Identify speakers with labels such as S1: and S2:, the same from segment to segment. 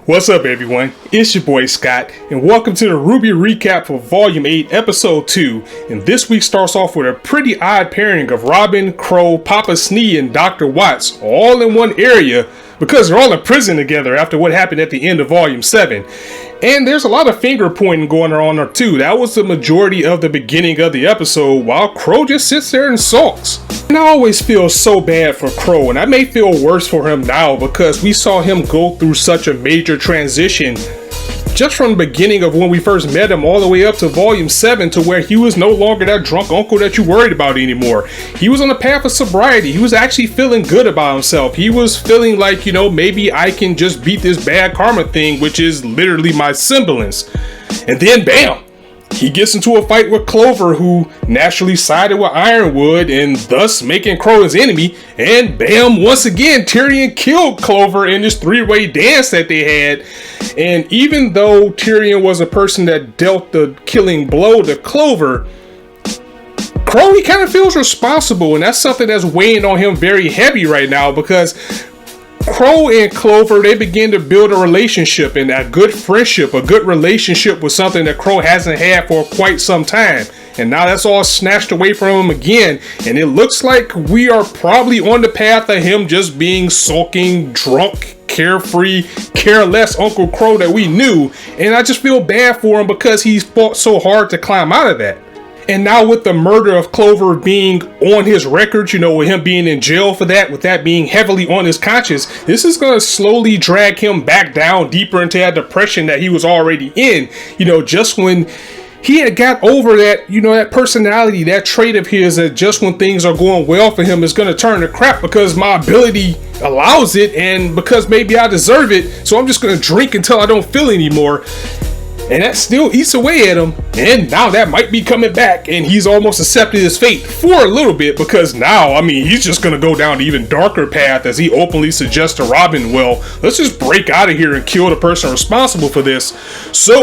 S1: What's up, everyone? It's your boy Scott, and welcome to the RWBY recap for Volume 8, Episode 2. And this week starts off with a pretty odd pairing of Robin, Crow, Papa Snee, and Dr. Watts all in one area because they're all in prison together after what happened at the end of Volume 7. And there's a lot of finger pointing going on there too. That was the majority of the beginning of the episode, while Crow just sits there and sulks. And I always feel so bad for Crow, and I may feel worse for him now because we saw him go through such a major transition just from the beginning of when we first met him all the way up to Volume 7, to where he was no longer that drunk uncle that you worried about anymore. He was on the path of sobriety. He was actually feeling good about himself. He was feeling like, you know, maybe I can just beat this bad karma thing, which is literally my semblance. And then bam! He gets into a fight with Clover, who naturally sided with Ironwood and thus making Crow his enemy. And bam, once again, Tyrion killed Clover in this three-way dance that they had. And even though Tyrion was a person that dealt the killing blow to Clover, Crow, he kind of feels responsible, and that's something that's weighing on him very heavy right now, because Crow and Clover, they begin to build a relationship, and a good friendship, a good relationship was something that Crow hasn't had for quite some time. And now that's all snatched away from him again, and it looks like we are probably on the path of him just being sulking, drunk, carefree, careless Uncle Crow that we knew. And I just feel bad for him because he's fought so hard to climb out of that. And now with the murder of Clover being on his record, you know, with him being in jail for that, with that being heavily on his conscience, this is going to slowly drag him back down deeper into that depression that he was already in. You know, just when he had got over that, you know, that personality, that trait of his, that just when things are going well for him is going to turn to crap because my ability allows it and because maybe I deserve it. So I'm just going to drink until I don't feel anymore. And that still eats away at him. And now that might be coming back. And he's almost accepted his fate for a little bit. Because now, I mean, he's just going to go down an even darker path as he openly suggests to Robin, well, let's just break out of here and kill the person responsible for this. So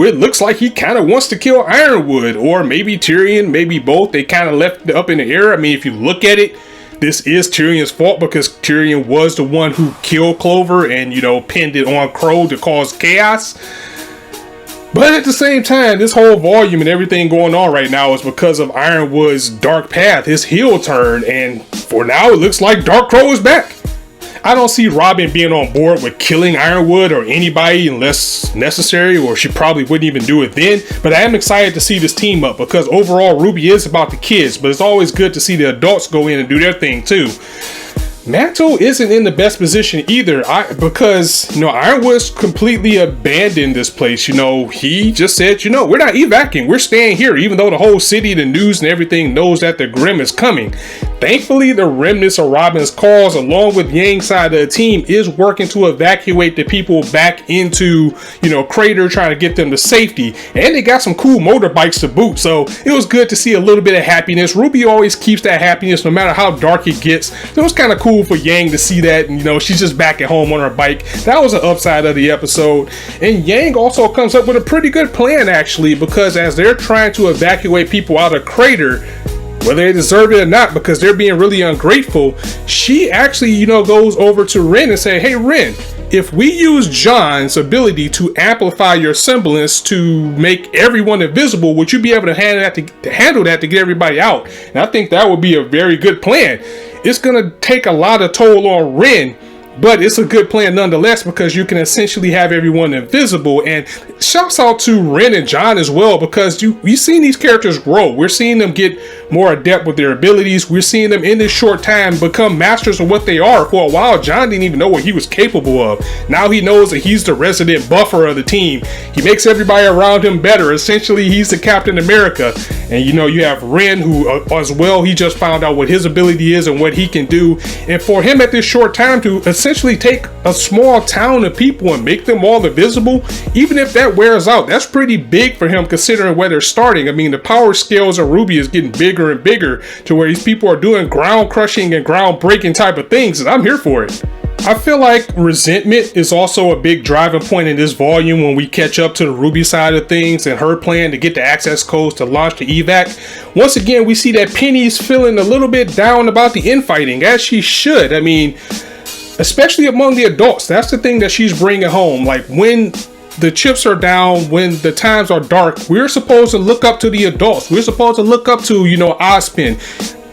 S1: it looks like he kind of wants to kill Ironwood. Or maybe Tyrion, maybe both. They kind of left it up in the air. I mean, if you look at it, this is Tyrion's fault because Tyrion was the one who killed Clover and, you know, pinned it on Crow to cause chaos. But at the same time, this whole volume and everything going on right now is because of Ironwood's dark path, his heel turn, and for now it looks like Dark Crow is back. I don't see Robin being on board with killing Ironwood or anybody unless necessary, or she probably wouldn't even do it then, but I am excited to see this team up because overall RWBY is about the kids, but it's always good to see the adults go in and do their thing too. Mantle isn't in the best position either because, you know, Ironwood's completely abandoned this place. You know, he just said, you know, we're not evacuating, we're staying here, even though the whole city, the news and everything knows that the Grimm is coming. Thankfully, the remnants of Robin's cause, along with Yang's side of the team, is working to evacuate the people back into, you know, Crater, trying to get them to safety. And they got some cool motorbikes to boot, so it was good to see a little bit of happiness. RWBY always keeps that happiness no matter how dark it gets. It was kind of cool for Yang to see that, and, you know, she's just back at home on her bike. That was an upside of the episode. And Yang also comes up with a pretty good plan, actually, because as they're trying to evacuate people out of Crater, whether they deserve it or not, because they're being really ungrateful, she actually, you know, goes over to Ren and say, hey Ren, if we use John's ability to amplify your semblance to make everyone invisible, would you be able to handle that to get everybody out? And I think that would be a very good plan. It's gonna take a lot of toll on Ren, but it's a good plan nonetheless because you can essentially have everyone invisible. And shouts out to Ren and John as well, because you've seen these characters grow. We're seeing them get more adept with their abilities. We're seeing them in this short time become masters of what they are. For a while, John didn't even know what he was capable of. Now he knows that he's the resident buffer of the team. He makes everybody around him better. Essentially, he's the Captain America. And you know, you have Ren, who as well, he just found out what his ability is and what he can do. And for him at this short time to essentially take a small town of people and make them all invisible, even if that wears out, that's pretty big for him considering where they're starting. I mean, the power scales of RWBY is getting bigger and bigger to where these people are doing ground crushing and ground breaking type of things, and I'm here for it. I feel like resentment is also a big driving point in this volume when we catch up to the RWBY side of things and her plan to get the access codes to launch the evac. Once again, we see that Penny's feeling a little bit down about the infighting, as she should. I mean, especially among the adults. That's the thing that she's bringing home. Like, when the chips are down, when the times are dark, we're supposed to look up to the adults. We're supposed to look up to, Ozpin,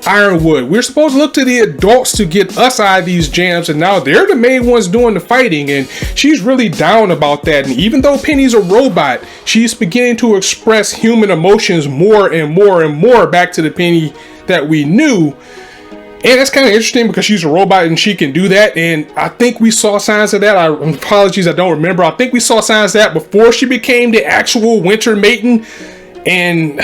S1: Ironwood. We're supposed to look to the adults to get us out of these jams, and now they're the main ones doing the fighting, and she's really down about that. And even though Penny's a robot, she's beginning to express human emotions more and more and more back to the Penny that we knew. And that's kind of interesting because she's a robot and she can do that. And I think we saw signs of that. Apologies, I don't remember. I think we saw signs of that before she became the actual Winter Maiden. And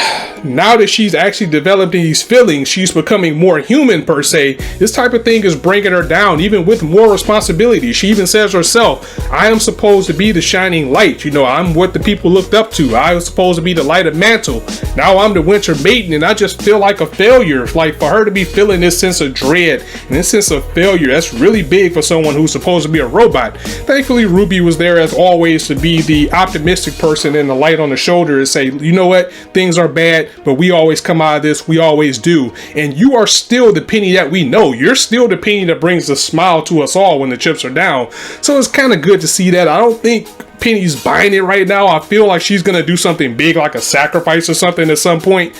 S1: now that she's actually developing these feelings, she's becoming more human per se. This type of thing is bringing her down, even with more responsibility. She even says herself, I am supposed to be the shining light. I'm what the people looked up to. I was supposed to be the light of mantle. Now I'm the Winter Maiden, and I just feel like a failure. Like, for her to be feeling this sense of dread and this sense of failure, that's really big for someone who's supposed to be a robot. Thankfully, RWBY was there as always to be the optimistic person and the light on the shoulder and say, you know what? Things are bad, but we always come out of this. We always do. And you are still the Penny that we know. You're still the Penny that brings a smile to us all when the chips are down. So it's kind of good to see that. I don't think Penny's buying it right now. I feel like she's going to do something big, like a sacrifice or something at some point.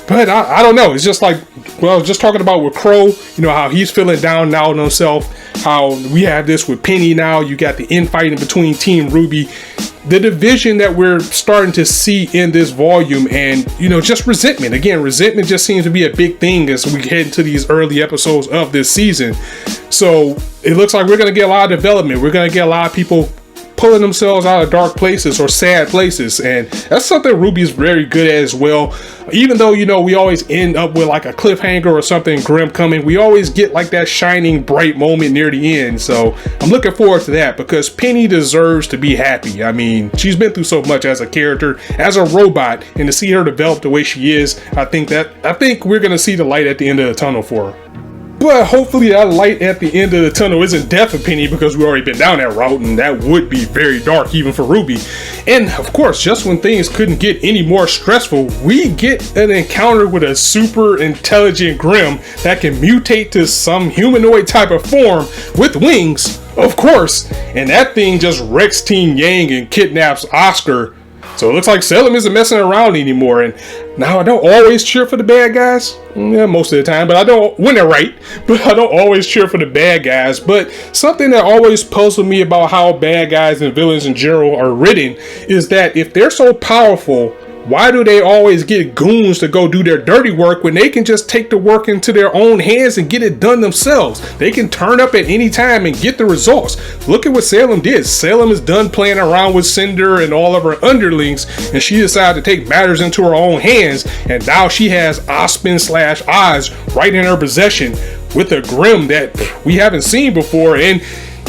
S1: But I don't know. It's just like, well, just talking about with Crow, how he's feeling down now on himself, how we have this with Penny now. You got the infighting between Team RWBY. The division that we're starting to see in this volume, and just resentment. Again, resentment just seems to be a big thing as we head into these early episodes of this season. So it looks like we're going to get a lot of development. We're going to get a lot of people pulling themselves out of dark places or sad places, and that's something RWBY is very good at as well. Even though we always end up with like a cliffhanger or something grim coming, we always get like that shining bright moment near the end. So I'm looking forward to that because Penny deserves to be happy. I mean, she's been through so much as a character, as a robot, and to see her develop the way she is, I think we're gonna see the light at the end of the tunnel for her. But hopefully that light at the end of the tunnel isn't death of Penny, because we've already been down that route, and that would be very dark even for RWBY. And of course, just when things couldn't get any more stressful, we get an encounter with a super intelligent Grimm that can mutate to some humanoid type of form with wings, of course. And that thing just wrecks Team Yang and kidnaps Oscar. So it looks like Salem isn't messing around anymore. And now I don't always cheer for the bad guys. Yeah, most of the time, but I don't, when they're right, but I don't always cheer for the bad guys. But something that always puzzled me about how bad guys and villains in general are written is that if they're so powerful, why do they always get goons to go do their dirty work when they can just take the work into their own hands and get it done themselves? They can turn up at any time and get the results. Look at what Salem did. Salem is done playing around with Cinder and all of her underlings, and she decided to take matters into her own hands, and now she has Ozpin/Oz right in her possession with a Grimm that we haven't seen before. And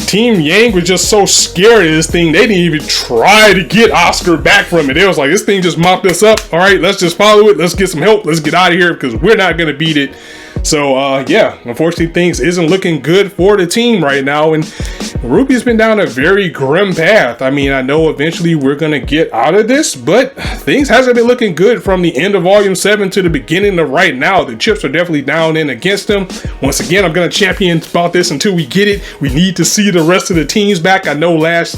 S1: Team Yang was just so scared of this thing, they didn't even try to get Oscar back from it. They was like, this thing just mopped us up. All right, let's just follow it. Let's get some help. Let's get out of here because we're not going to beat it. So, yeah, unfortunately, things isn't looking good for the team right now. And RWBY's been down a very grim path. I mean, I know eventually we're going to get out of this, but things hasn't been looking good from the end of Volume 7 to the beginning of right now. The chips are definitely down in against them. Once again, I'm going to champion about this until we get it. We need to see the rest of the teams back. I know last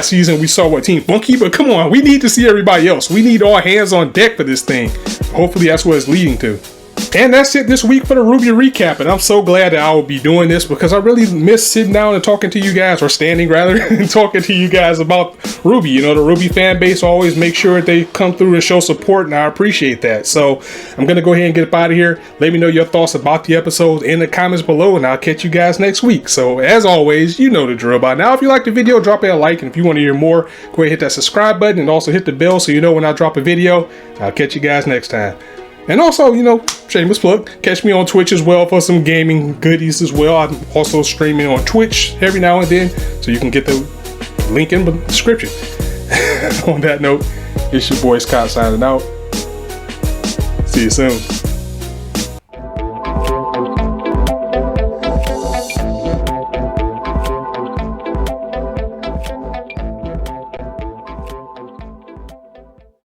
S1: season we saw Team Funky, but come on, we need to see everybody else. We need all hands on deck for this thing. Hopefully that's what it's leading to. And that's it this week for the RWBY recap, and I'm so glad that I will be doing this because I really miss sitting down and talking to you guys, or standing rather, and talking to you guys about RWBY. You know, the RWBY fan base always makes sure that they come through and show support, and I appreciate that. So I'm going to go ahead and get up out of here. Let me know your thoughts about the episodes in the comments below, and I'll catch you guys next week. So as always, you know the drill by now. If you like the video, drop it a like, and if you want to hear more, go ahead and hit that subscribe button, and also hit the bell so you know when I drop a video. I'll catch you guys next time. And also, you know, shameless plug, catch me on Twitch as well for some gaming goodies as well. I'm also streaming on Twitch every now and then, so you can get the link in the description. On that note, it's your boy Scott signing out. See you soon.